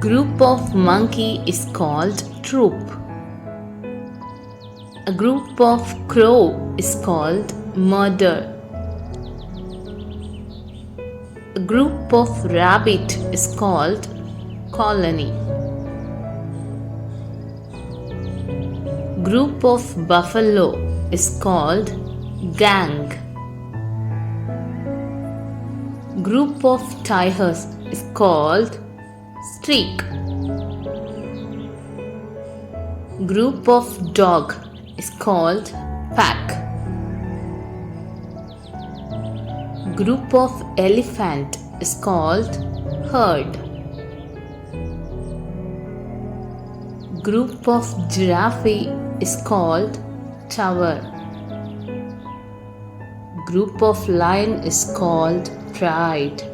Group of monkey is called troop. A group of crow is called murder. A group of rabbit is called colony. Group of buffalo is called gang. Group of tigers is called streak. Group of dog is called pack. Group of elephant is called herd. Group of giraffe is called tower. Group of lion is called pride.